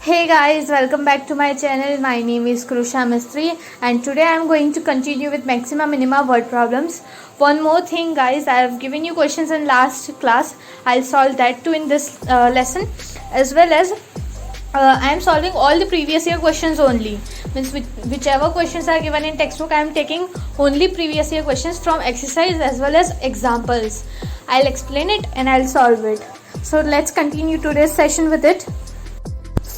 Hey guys, welcome back to my channel. My name is Krusha Mistry and today I am going to continue with maxima minima word problems. One more thing guys, I have given you questions in last class. I'll solve that too in this lesson, as well as I am solving all the previous year questions only. Means whichever questions are given in textbook, I am taking only previous year questions from exercise as well as examples. I'll explain it and I'll solve it. So let's continue today's session with it.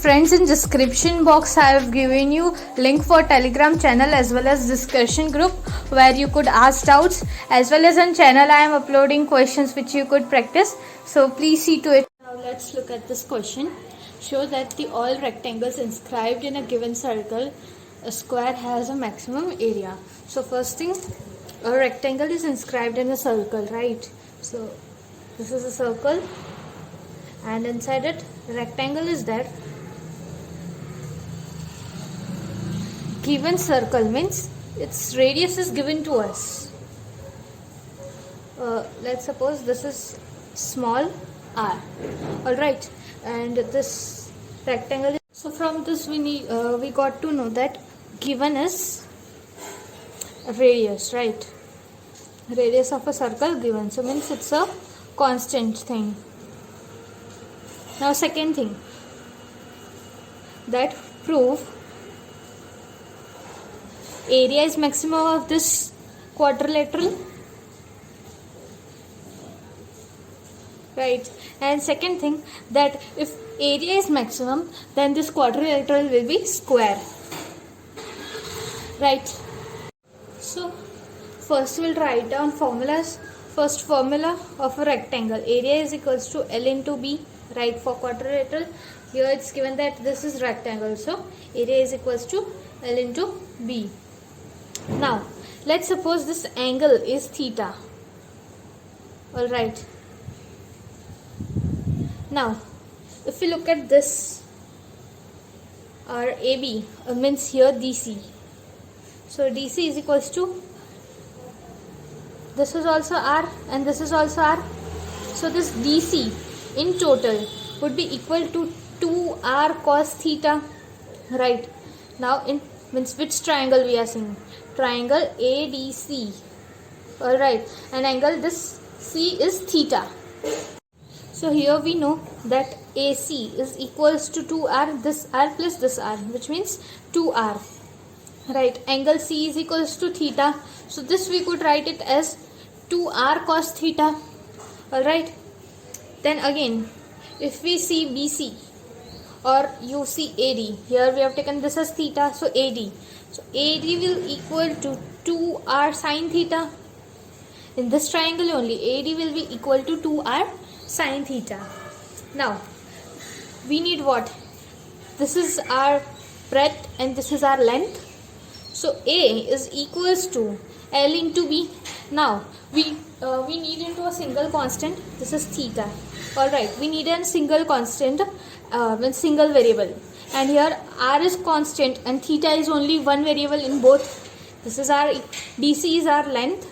Friends, in description box I have given you link for Telegram channel as well as discussion group where you could ask doubts, as well as on channel I am uploading questions which you could practice. So please see to it. Now let's look at this question. Show that the all rectangles inscribed in a given circle, a square has a maximum area. So first thing, a rectangle is inscribed in a circle, right? So this is a circle and inside it rectangle is there. Given circle means its radius is given to us. Let's suppose this is small r, all right, and this rectangle. So from this we got to know that given is radius, right? Radius of a circle given, so means it's a constant thing. Now second thing, that prove area is maximum of this quadrilateral, right? And second thing, that if area is maximum, then this quadrilateral will be square, right? So first we'll write down formulas. First formula of a rectangle, area is equals to L into B, right? For quadrilateral, here it's given that this is rectangle, so area is equals to L into B. Now let's suppose this angle is theta, all right. Now if we look at this, our AB means here DC, so DC is equals to, this is also R and this is also R, so this DC in total would be equal to 2R cos theta, right? Now in means which triangle we are seeing? Triangle ADC, all right, and angle this C is theta. So here we know that AC is equals to 2R, this R plus this R, which means 2R, right? Angle C is equals to theta, so this we could write it as 2R cos theta, all right. Then again, if we see BC or you see AD, here we have taken this as theta, so AD. So AD will equal to 2R sin theta. In this triangle only, AD will be equal to 2R sin theta. Now, we need what? This is our breadth and this is our length. So A is equals to L into B. Now, we need into a single constant. This is theta. Alright, we need a single constant, single variable. And here R is constant and theta is only one variable in both. This is our DC is our length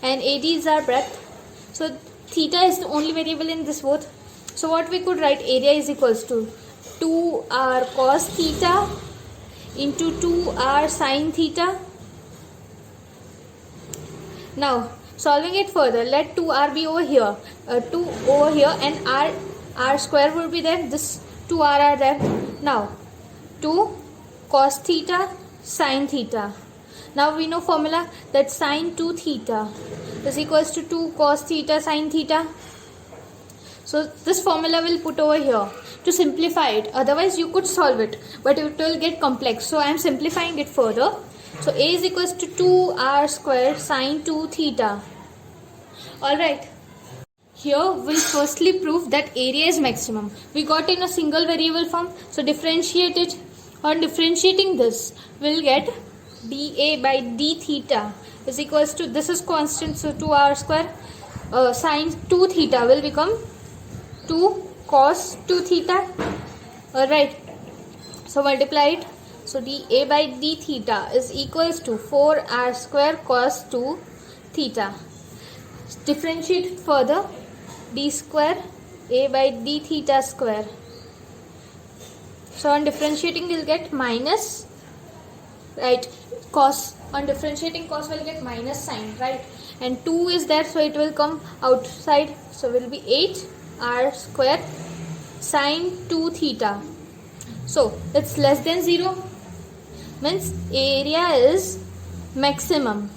and AD is our breadth. So theta is the only variable in this both. So what we could write, area is equals to 2R cos theta into 2R sin theta. Now solving it further, let 2R be over here, 2 over here, and R square will be there. This 2R are there. Now 2 cos theta sin theta. Now we know formula that sin 2 theta is equals to 2 cos theta sin theta. So this formula will put over here to simplify it. Otherwise you could solve it, but it will get complex. So I am simplifying it further. So A is equals to 2R square sin 2 theta. Alright. Here we'll firstly prove that area is maximum. We got in a single variable form, so differentiate it. On differentiating this, we'll get dA by d theta is equals to, this is constant, so 2R square, sin 2 theta will become 2 cos 2 theta. Alright, so multiply it. So dA by d theta is equals to 4R square cos 2 theta. Differentiate further, d square A by d theta square So on differentiating we'll get minus, right, cos. On differentiating cos we'll get minus sine, right, and 2 is there, so it will come outside, so will be 8 r square sine 2 theta. So it's less than 0, means area is maximum.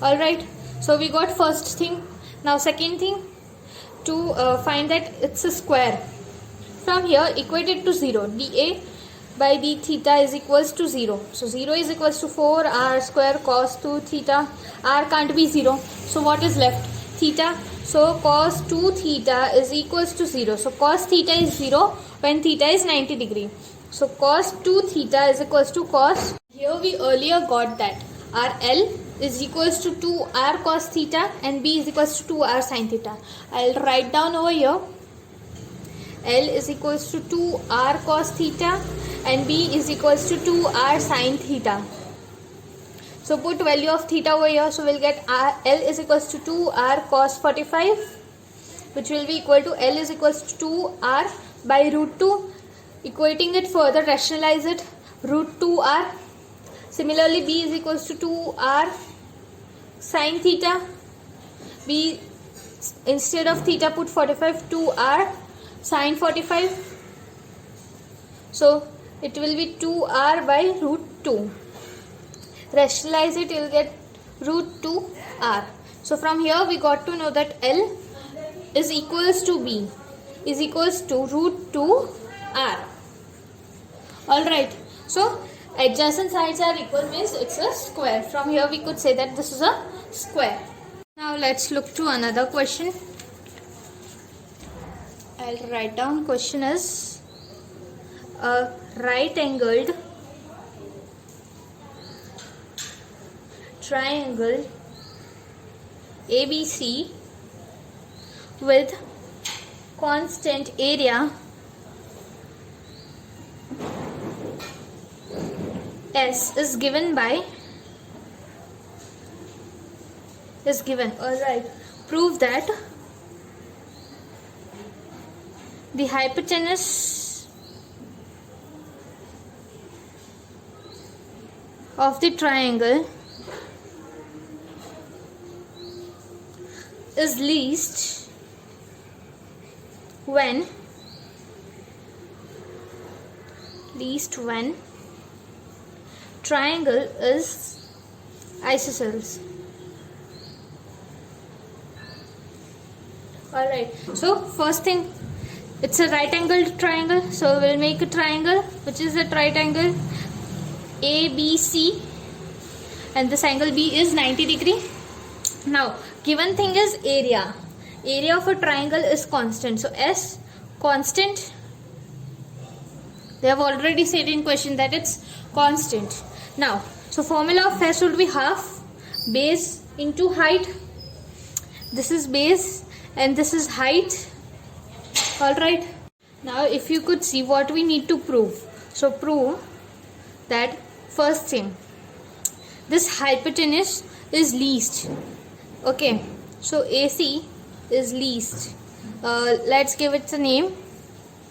Alright, so we got first thing. Now second thing, to find that it's a square. From here equate it to 0. dA by d theta is equals to 0. So 0 is equals to 4 r square cos 2 theta. R can't be 0. So what is left? Theta. So cos 2 theta is equals to 0. So cos theta is 0 when theta is 90 degree. So cos 2 theta is equals to cos. Here we earlier got that RL is equals to 2r cos theta and B is equals to 2r sin theta. I'll write down over here. L is equals to 2r cos theta and B is equals to 2r sin theta. So put value of theta over here. So we'll get L is equals to 2r cos 45, which will be equal to L is equals to 2r by root 2. Equating it further, rationalize it, root 2r. Similarly, B is equals to 2r sin theta. B, instead of theta put 45, 2r sin 45. So it will be 2r by root 2. Rationalize it, you will get root 2r. So from here we got to know that L is equals to B is equals to root 2r. Alright, so adjacent sides are equal means it's a square. From here we could say that this is a square. Now let's look to another question. I'll write down question is a right angled triangle ABC with constant area S is given by alright, prove that the hypotenuse of the triangle is least when triangle is isosceles. Alright, so first thing, it's a right angled triangle, so we'll make a triangle which is a right angle ABC and this angle B is 90 degree. Now given thing is area of a triangle is constant, so S constant. They have already said in question that it's constant. Now so formula of S would be half base into height. This is base and this is height. Alright, now if you could see what we need to prove. So prove that first thing, this hypotenuse is least. Okay, so AC is least. Let's give it a name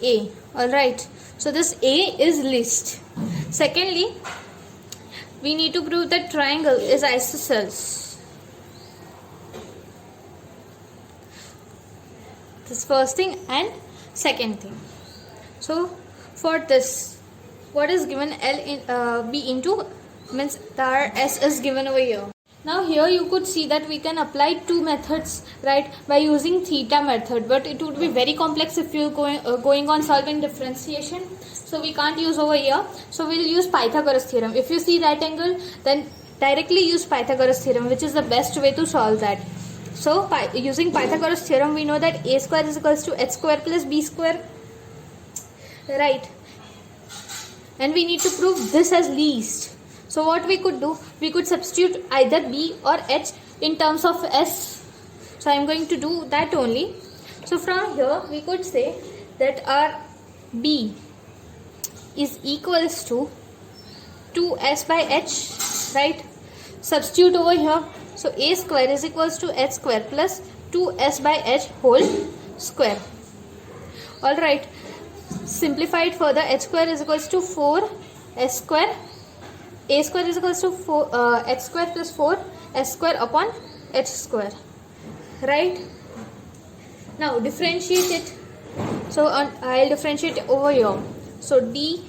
A. Alright, so this A is least. Secondly, we need to prove that triangle is isosceles. This first thing and second thing. So for this, what is given L in B into means our S is given over here. Now here you could see that we can apply two methods, right, by using theta method, but it would be very complex if you going on solving differentiation, so we can't use over here. So we'll use Pythagoras theorem. If you see right angle, then directly use Pythagoras theorem, which is the best way to solve that. So using Pythagoras theorem, we know that a square is equals to h square plus b square, right, and we need to prove this as least. So what we could do, we could substitute either b or h in terms of s. So I am going to do that only. So from here we could say that our b is equals to 2s by h, right? Substitute over here. So a square is equals to h square plus 2s by h whole square. Alright. simplify it further. H square is equals to 4 s square. A square is equals to 4 h square plus 4 s square upon h square. Right? Now differentiate it. So I'll differentiate over here. So d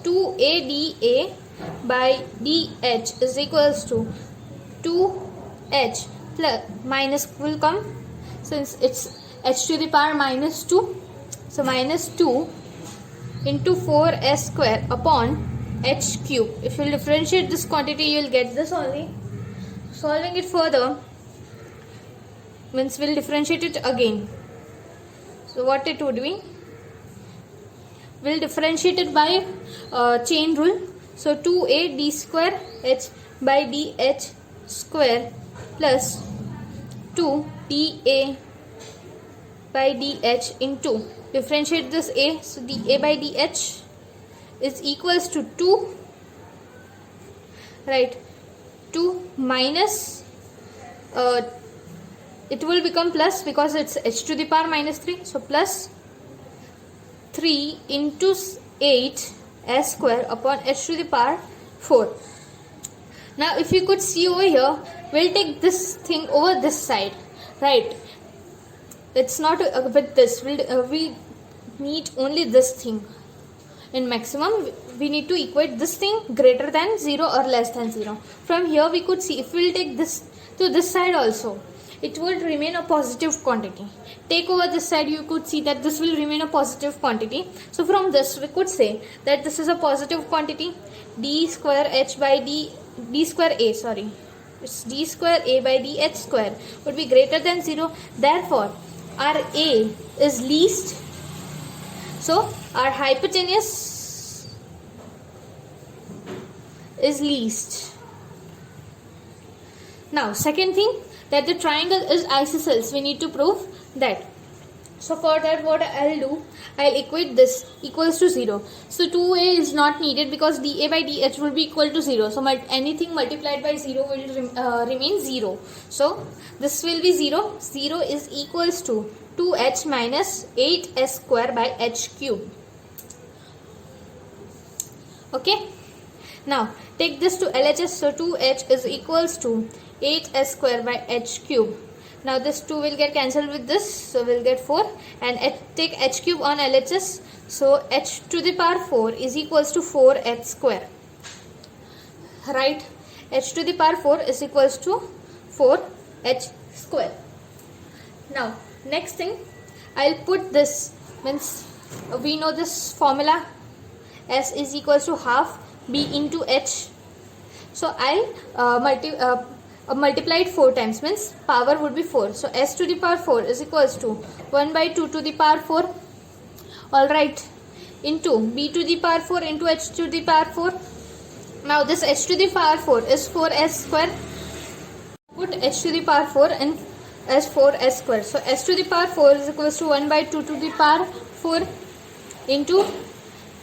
2a dA by dH is equals to 2h plus minus will come since it's h to the power minus 2. So minus 2 into 4s square upon h cube. If you differentiate this quantity, you will get this only. Solving it further means we'll differentiate it again. So what it would be? We'll differentiate it by chain rule. So 2a d square h by dh square plus 2 dA by dH into differentiate this a, so dA by dH is equals to 2, right? 2 minus it will become plus because it's h to the power minus 3, so plus 3 into 8 s square upon h to the power 4. Now if you could see over here, we'll take this thing over this side, right? It's not with this, we need only this thing. In maximum, we need to equate this thing greater than 0 or less than 0. From here we could see, if we'll take this to this side also, it would remain a positive quantity. Take over this side, you could see that this will remain a positive quantity. So from this we could say that this is a positive quantity. D square h by d square a, sorry, it's d square a by dh square would be greater than 0. Therefore our a is least, so our hypotenuse is least. Now second thing, that the triangle is isosceles, we need to prove that. So for that, what I'll do, I'll equate this equals to 0. So 2a is not needed because dA by dH will be equal to 0. So anything multiplied by 0 will remain 0. So this will be 0. 0 is equals to 2h minus 8s square by h cube. Okay. Now take this to LHS. So 2h is equals to 8s square by h cube. Now this 2 will get cancelled with this, so we'll get 4, and take h cube on LHS, so h to the power 4 is equals to 4h square, right? H to the power 4 is equals to 4h square. Now next thing, I'll put this, means we know this formula, S is equals to half B into H. So I'll multiply it 4 times, means power would be 4. So s to the power 4 is equals to 1 by 2 to the power 4, alright, into b to the power 4 into h to the power 4. Now this h to the power 4 is 4s square. Put h to the power 4 in as 4s square. So s to the power 4 is equals to 1 by 2 to the power 4 into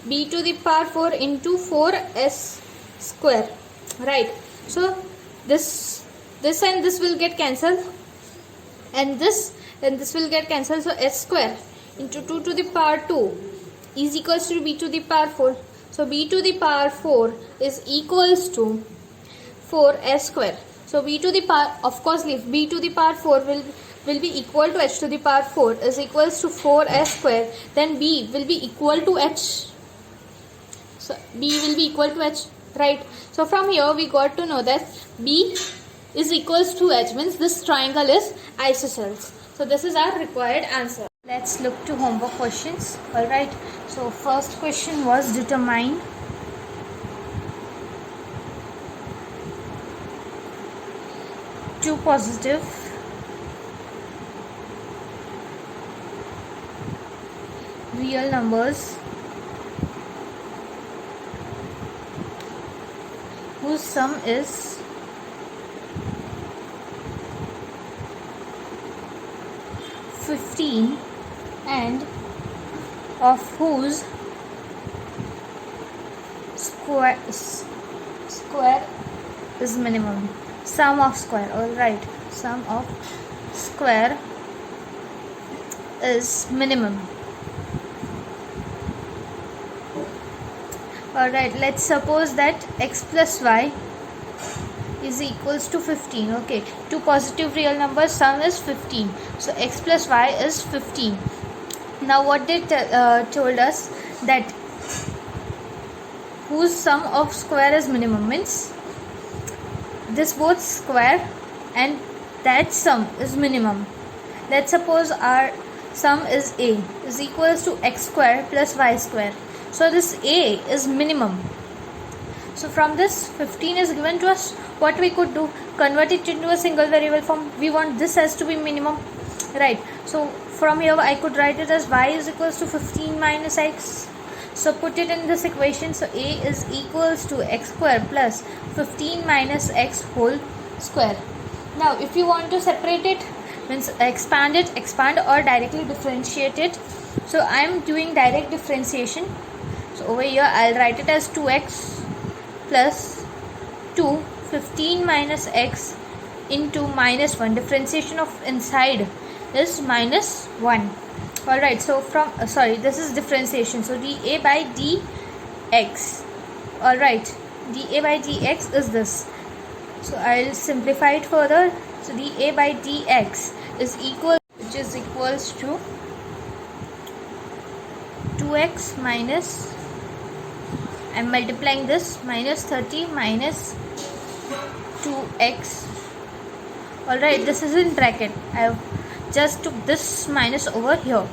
b to the power 4 into 4s square, right? So this and this will get cancelled, and this will get cancelled. So s square into 2 to the power 2 is equals to b to the power 4. So b to the power 4 is equals to 4s square. So b to the power, of course, if b to the power 4 will be equal to h to the power 4 is equals to 4s square, then b will be equal to h. So b will be equal to h, right? So from here we got to know that b is equals to h, means this triangle is isosceles. So this is our required answer. Let's look to homework questions. Alright, so first question was determine two positive real numbers whose sum is 15 and of whose square is minimum. Sum of square, alright, sum of square is minimum. Alright, let's suppose that x plus y is equals to 15. Okay, two positive real numbers, sum is 15. So x plus y is 15. Now what they told us that whose sum of square is minimum, means this both square and that sum is minimum. Let's suppose our sum is a is equals to x square plus y square. So this a is minimum. So from this 15 is given to us, what we could do, convert it into a single variable form. We want this as to be minimum, right? So from here I could write it as y is equals to 15 minus x. So put it in this equation. So a is equals to x square plus 15 minus x whole square. Now if you want to separate it, means expand or directly differentiate it. So I am doing direct differentiation. So over here I'll write it as 2x plus 2, 15 minus x into minus 1. Differentiation of inside is minus 1. Alright, so from this is differentiation. So dA by dx. Alright, dA by dx is this. So I'll simplify it further. So dA by dx is equal, which is equals to 2x minus, I'm multiplying this, minus 30 minus 2x. Alright, this is in bracket. I have just took this minus over here.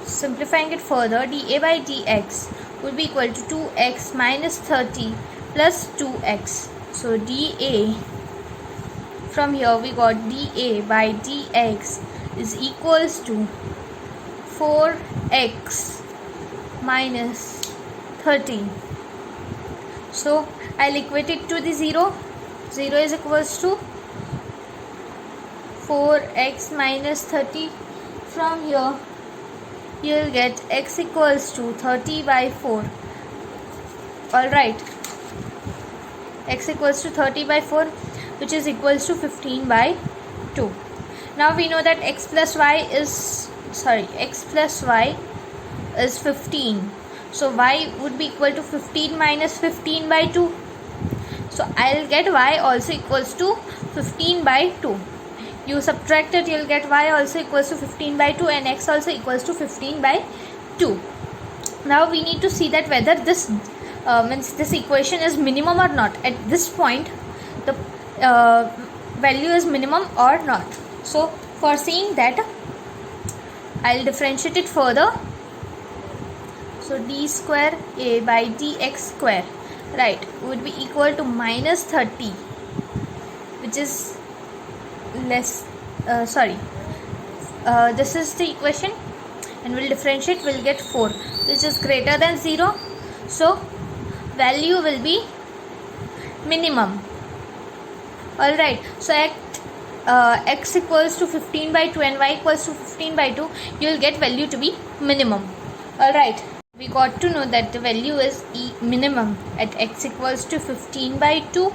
Simplifying it further, dA by dx would be equal to 2x minus 30 plus 2x. So dA, from here we got dA by dx is equals to 4x minus 30. So I'll equate it to the 0. 0 is equals to 4x minus 30. From here you'll get x equals to 30 by 4. Alright, x equals to 30 by 4, which is equals to 15 by 2. Now we know that x plus y is 15. So y would be equal to 15 minus 15 by 2. So I'll get y also equals to 15 by 2. You subtract it, you'll get y also equals to 15 by 2 and x also equals to 15 by 2. Now we need to see that whether this means this equation is minimum or not. At this point the value is minimum or not. So for seeing that, I'll differentiate it further. So d square a by dx square, right, would be equal to minus 30, which is less this is the equation, and we'll differentiate, we'll get 4, which is greater than 0. So value will be minimum. Alright, so at x equals to 15 by 2 and y equals to 15 by 2, you will get value to be minimum. Alright, we got to know that the value is minimum at x equals to 15 by 2,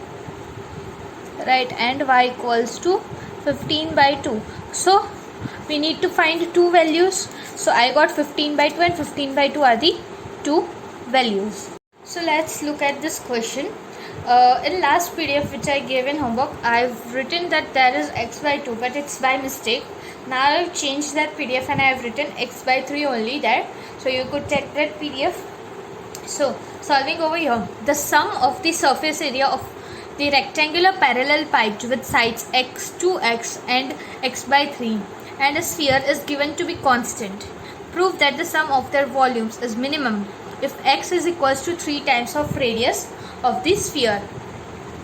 right, and y equals to 15 by 2. So we need to find two values. So I got 15 by 2 and 15 by 2 are the two values. So let's look at this question. In last PDF which I gave in homework, I've written that there is x by 2, but it's by mistake. Now I've changed that PDF and I have written x by 3 only there. So you could check that PDF. So solving over here, the sum of the surface area of the rectangular parallel pipe with sides x, 2x and x by 3 and a sphere is given to be constant. Prove that the sum of their volumes is minimum if x is equals to 3 times of radius of the sphere,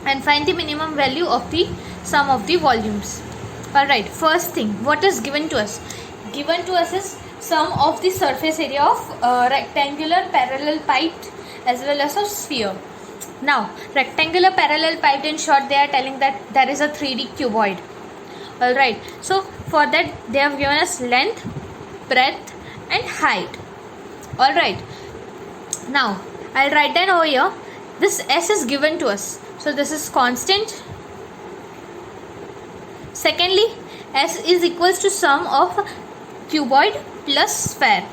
and find the minimum value of the sum of the volumes. Alright, first thing, what is given to us? Given to us is sum of the surface area of rectangular parallel pipe as well as a sphere. Now rectangular parallel pipe, in short they are telling that there is a 3D cuboid. Alright, so for that they have given us length, breadth and height. Alright, now I'll write down over here, this s is given to us, so this is constant. Secondly, s is equals to sum of cuboid plus sphere.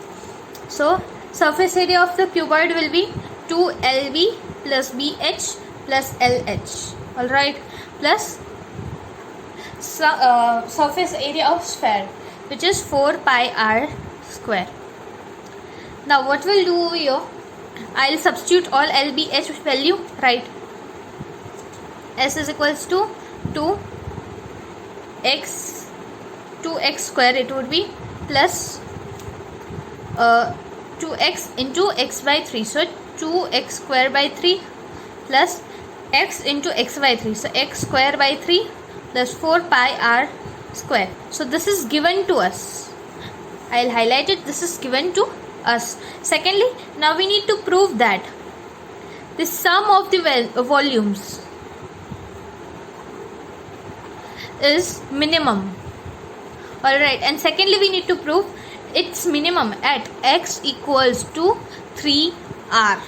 So surface area of the cuboid will be 2lb plus bh plus lh, alright, plus surface area of sphere, which is 4 pi r square. Now what we'll do over here, I'll substitute all lbh value, right? S is equals to 2x square, it would be, plus 2x into x by 3, so 2x square by 3 plus x into x by 3, so x square by 3 plus 4 pi r square. So this is given to us, I'll highlight it, this is given to us. Secondly, now we need to prove that the sum of the volumes is minimum, alright, and secondly we need to prove its minimum at x equals to 3r,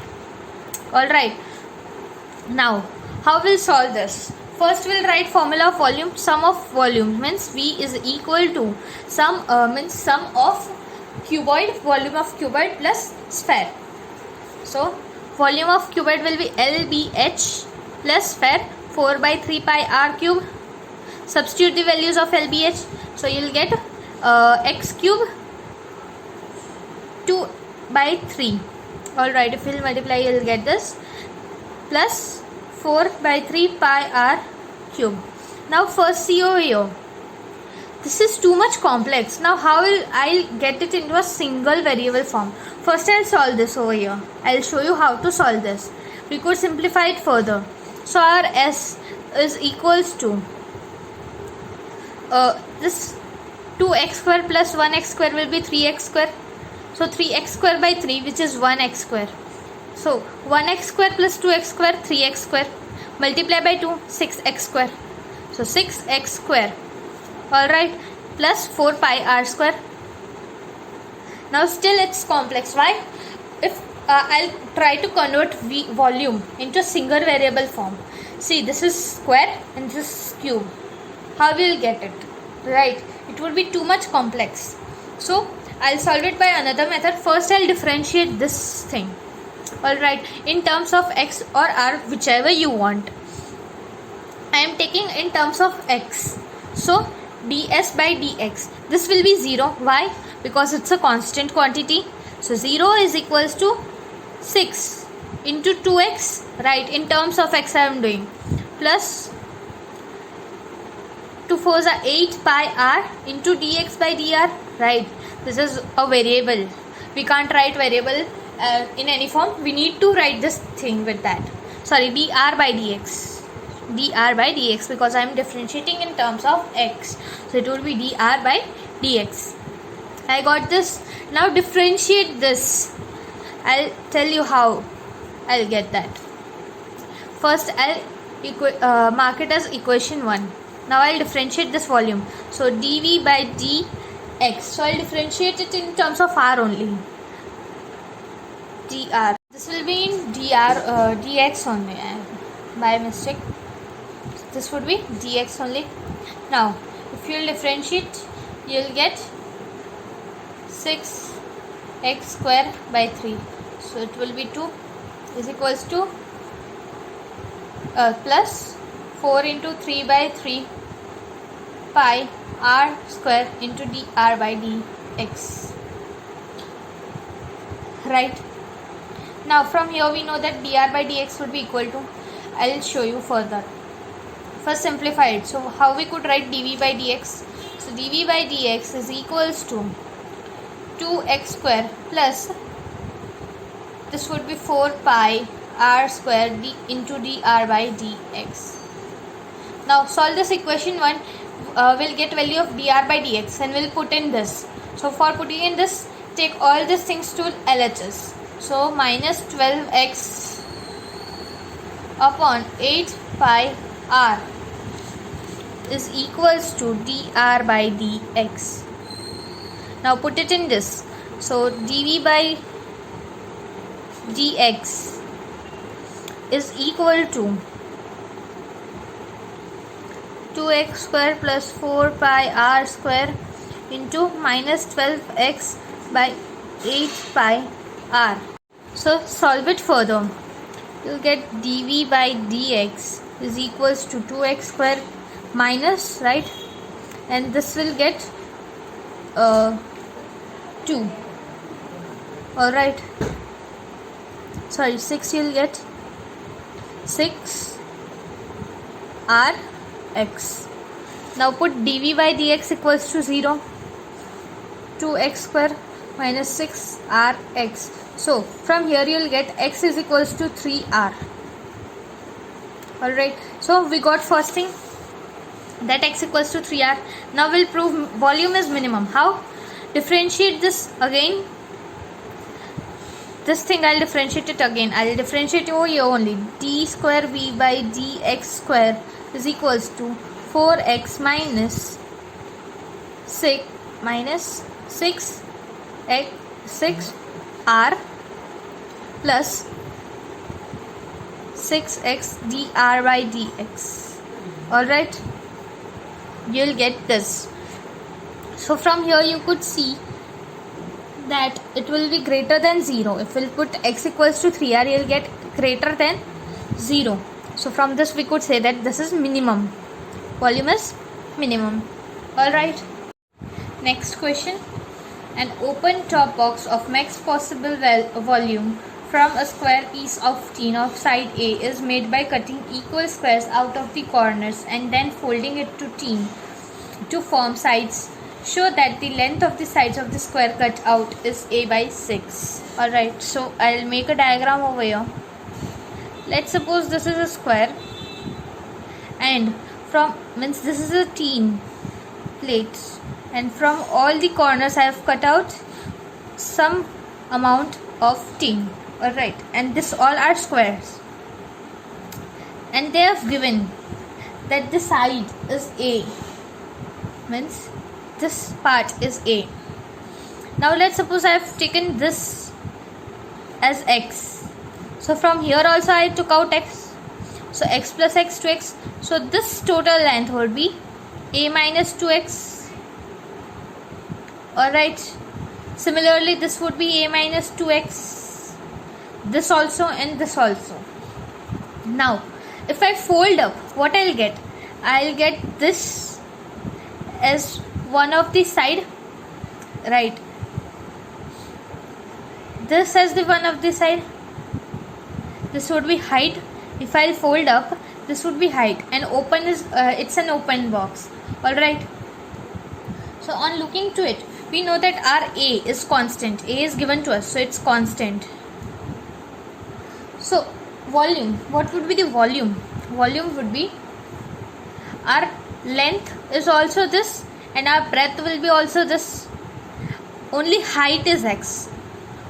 alright. Now how we'll solve this? First we'll write formula of volume. Sum of volume means V is equal to sum of cuboid, volume of cuboid plus sphere. So volume of cuboid will be LBH plus sphere 4 by 3 pi r cube. Substitute the values of LBH, so you'll get x cube 2 by 3, alright. If you'll multiply, you'll get this, plus 4 by 3 pi r cube. Now first see over here, this is too much complex. Now how will I get it into a single variable form? First I'll solve this over here, I'll show you how to solve this. We could simplify it further. So our S is equals to this 2x square plus 1x square will be 3x square. So 3x square by 3, which is 1x square. So 1x square plus 2x square, 3x square. Multiply by 2, 6x square. So 6x square, alright, plus 4 pi r square. Now still it's complex. Why? If I'll try to convert volume into a single variable form. See, this is square and this is cube. How will get it? Right, it would be too much complex. So I'll solve it by another method. First I'll differentiate this thing, alright, in terms of x or r, whichever you want. I am taking in terms of x, so ds by dx, this will be 0. Why? Because it's a constant quantity. So 0 is equals to 6 into 2x, right, in terms of x I am doing, plus 2 4s are 8 pi r into dx by dr, right. This is a variable, we can't write variable in any form, we need to write this thing with that, sorry, dr by dx, because I am differentiating in terms of x, so it will be dr by dx. I got this. Now differentiate this, I'll tell you how I'll get that. First I'll mark it as equation 1. Now I'll differentiate this volume, so dv by dx, so I'll differentiate it in terms of r only, dr, this will be in dx only, by mistake this would be dx only. Now if you'll differentiate, you'll get 6x square by 3, so it will be 2 is equals to plus 4 into 3 by 3 pi r square into dr by dx, right. Now from here we know that dr by dx would be equal to, I'll show you further. First simplify it. So how we could write dv by dx? So dv by dx is equals to 2x square plus, this would be 4 pi r square into dr by dx. Now solve this equation 1, we'll get value of dr by dx and we'll put in this. So for putting in this, take all these things to LHS. So minus 12x upon 8 pi r is equals to dr by dx. Now put it in this. So dv by dx is equal to 2x square plus 4 pi r square into minus 12x by 8 pi r. So solve it further. You'll get dv by dx is equals to 2x square minus, right, and this will get 2. Alright, sorry, 6. You'll get 6 rx. Now put dv by dx equals to 0. 2x square minus 6rx. So from here you'll get x is equals to 3r. Alright, so we got first thing, that x equals to 3r. Now we'll prove volume is minimum. How? Differentiate this again. This thing I'll differentiate it again. I'll differentiate over here only. D square v by dx square is equals to 4x minus 6r plus 6x dr by dx. Alright, you'll get this. So from here you could see that it will be greater than 0. If we'll put x equals to 3r, you'll get greater than 0. So from this we could say that this is minimum. Volume is minimum. Alright. Next question. An open top box of max possible volume from a square piece of tin of side A is made by cutting equal squares out of the corners and then folding it to tin to form sides. Show that the length of the sides of the square cut out is A by 6. Alright, so I'll make a diagram over here. Let's suppose this is a square and this is a tin plate, and from all the corners I have cut out some amount of tin. Alright, and this all are squares, and they have given that the side is A, means this part is A. Now let's suppose I have taken this as x. So from here also I took out x. So x plus x to x. So this total length would be A minus 2x. Alright. Similarly, this would be A minus 2x. This also and this also. Now, if I fold up, what I'll get? I'll get this as one of the side, right? This as the one of the side. This would be height. If I'll fold up, this would be height, and open is it's an open box. All right. So on looking to it, we know that our A is constant. A is given to us, so it's constant. So volume, what would be the volume? Volume would be, our length is also this and our breadth will be also this. Only height is x.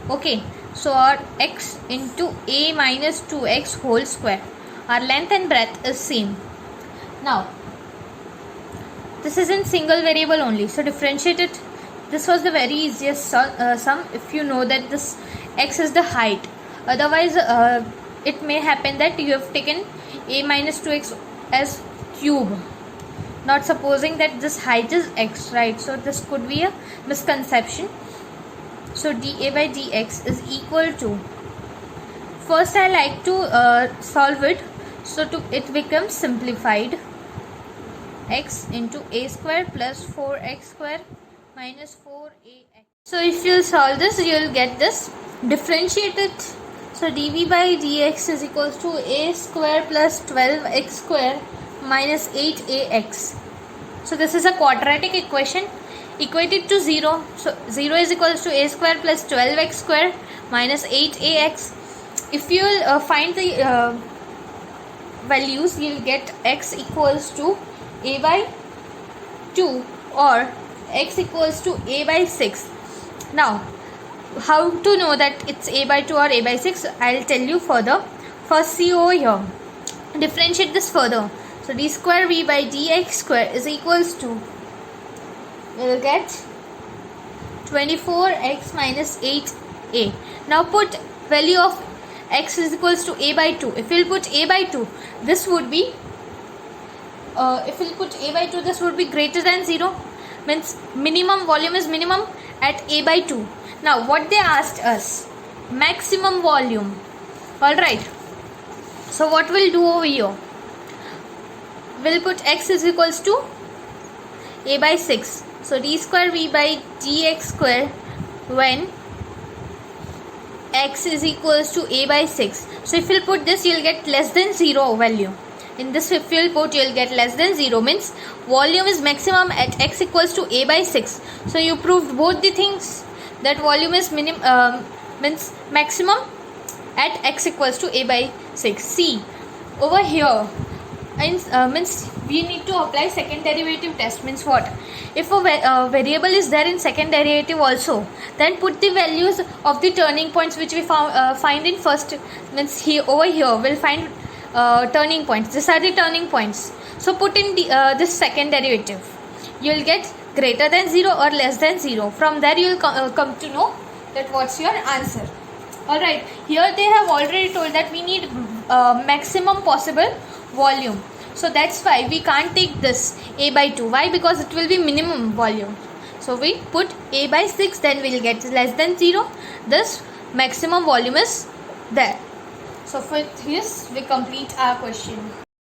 Okay, so our x into A minus 2x whole square. Our length and breadth is same. Now this is in single variable only, so differentiate it. This was the very easiest sum if you know that this x is the height. Otherwise it may happen that you have taken A minus 2x as cube, not supposing that this height is x, right? So this could be a misconception. So dA by dx is equal to, first I like to solve it, so it becomes simplified. X into a square plus 4x square minus 4ax. So if you solve this, you will get this. Differentiate it. So dv by dx is equals to a square plus 12x square minus 8ax. So this is a quadratic equation. Equate it to 0. So 0 is equals to a square plus 12x square minus 8ax. If you will find the values, you will get x equals to a by 2 or x equals to a by 6. Now how to know that it's a by 2 or a by 6? I'll tell you further. First see over here. Differentiate this further. So d square v by dx square is equals to, we'll get 24x minus 8a. Now put value of x is equals to a by 2. If we'll put a by 2, this would be this would be greater than 0. Means minimum volume is minimum at a by 2. Now what they asked us, maximum volume. Alright, so what we'll do over here, we'll put x is equals to a by 6. So d square v by dx square when x is equals to a by 6. So if you'll put this, you'll get less than 0 value. In this, if you'll put, you'll get less than 0, means volume is maximum at x equals to a by 6. So you proved both the things, that volume is means maximum at x equals to a by 6. See over here, means we need to apply second derivative test. Means what? If a variable is there in second derivative also, then put the values of the turning points which we find in first. Means here, over here we'll find turning points. These are the turning points. So put in the, this second derivative. You will get greater than 0 or less than 0. From there you will come to know that what's your answer. Alright, here they have already told that we need maximum possible volume. So that's why we can't take this a by 2. Why? Because it will be minimum volume. So we put a by 6, then we'll get less than 0. This maximum volume is there. So for this we complete our question.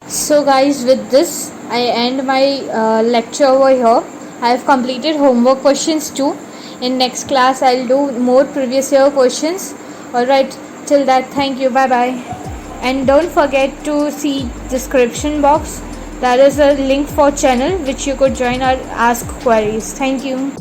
So guys, with this I end my lecture over here. I have completed homework questions too. In next class I'll do more previous year questions. Alright, till that, thank you, bye bye. And don't forget to see description box. There is a link for channel which you could join or ask queries. Thank you.